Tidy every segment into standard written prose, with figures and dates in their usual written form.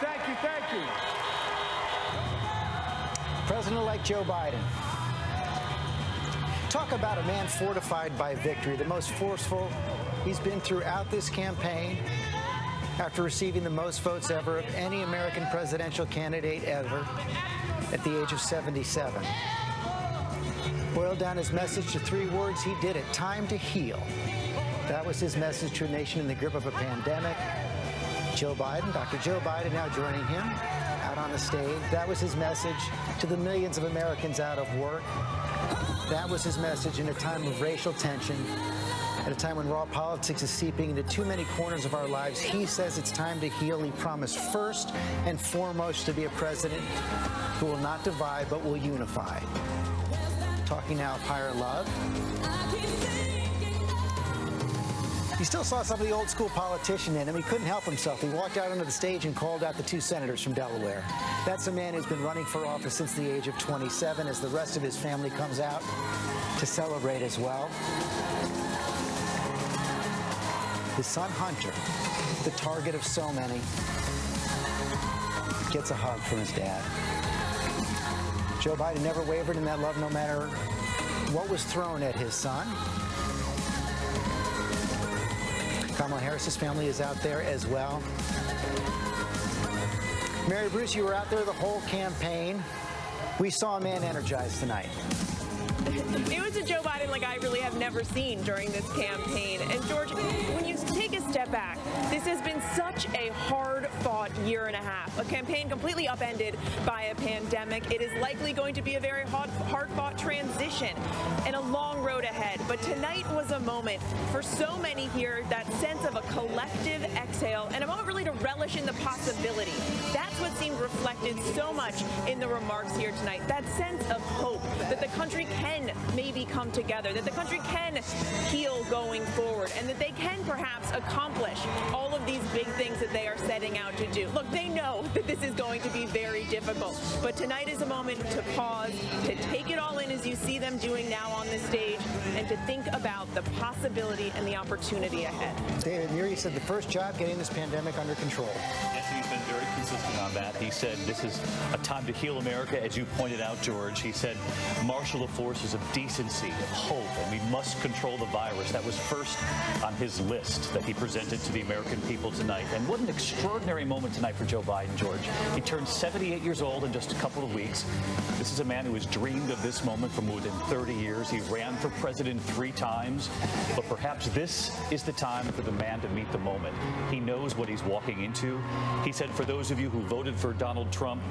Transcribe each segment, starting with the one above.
thank you, thank you. President-elect Joe Biden. Talk about a man fortified by victory, the most forceful he's been throughout this campaign after receiving the most votes ever of any American presidential candidate ever at the age of 77. Boiled down his message to 3 words, he did it: time to heal. That was his message to a nation in the grip of a pandemic. Joe Biden, Dr. Joe Biden, now joining him out on the stage. That was his message to the millions of Americans out of work. That was his message in a time of racial tension, at a time when raw politics is seeping into too many corners of our lives. He says it's time to heal. He promised first and foremost to be a president who will not divide but will unify. Talking now of higher love. He still saw some of the old school politician in him. He couldn't help himself. He walked out onto the stage and called out the 2 senators from Delaware. That's a man who's been running for office since the age of 27, as the rest of his family comes out to celebrate as well. His son Hunter, the target of so many, gets a hug from his dad. Joe Biden never wavered in that love, no matter what was thrown at his son. Kamala Harris's family is out there as well. Mary Bruce, you were out there the whole campaign. We saw a man energized tonight. It was a Joe Biden like I really have never seen during this campaign. And George, when you take a step back, this has been such a hard-fought year and a half. A campaign completely upended by a pandemic. It is likely going to be a very hard-fought transition and a long road ahead. But tonight was a moment for so many here, that sense of a collective exhale and a moment really to relish in the possibility. That's what seemed reflected so much in the remarks here tonight. That sense of hope that the country can maybe come together, that the country can heal going forward, and that they can perhaps accomplish all of these big things that they are setting out to do. Look, they know that this is going to be very difficult, but tonight is a moment to pause, to take it all in as you see them doing now on the stage, and to think about the possibility and the opportunity ahead. David Muir, said the first job getting this pandemic under control. Yes, he's been very consistent on that. He said this is a time to heal America, as you pointed out, George. He said marshal the forces of decency, of hope, and we must control the virus. That was first on his list that he presented to the American people tonight. And what an extraordinary moment tonight for Joe Biden, George. He turned 78 years old in just a couple of weeks. This is a man who has dreamed of this moment for more than 30 years. He ran for president 3 times, but perhaps this is the time for the man to meet the moment. He knows what he's walking into. He said, for those of you who voted for Donald Trump,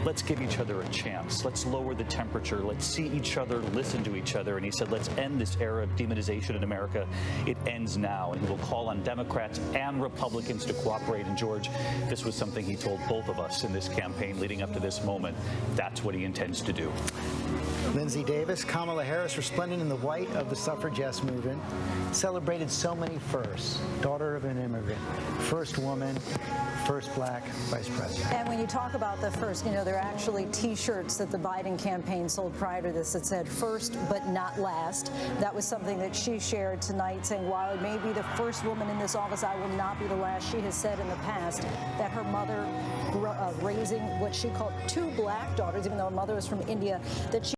let's give each other a chance. Let's lower the temperature. Let's see each other, listen to each other. And he said, let's end this era of demonization in America. It ends now. And he will call on Democrats and Republicans to cooperate. And George, this was something he told both of us in this campaign leading up to this moment. That's what he intends to do. Lindsay Davis, Kamala Harris, resplendent in the white of the suffragist movement, celebrated so many firsts. Daughter of an immigrant, first woman, first black vice president. And when you talk about the first, you know, there are actually T-shirts that the Biden campaign sold prior to this that said first but not last. That was something that she shared tonight, saying while I may be the first woman in this office, I will not be the last. She has said in the past that her mother raising what she called 2 black daughters, even though her mother was from India, that she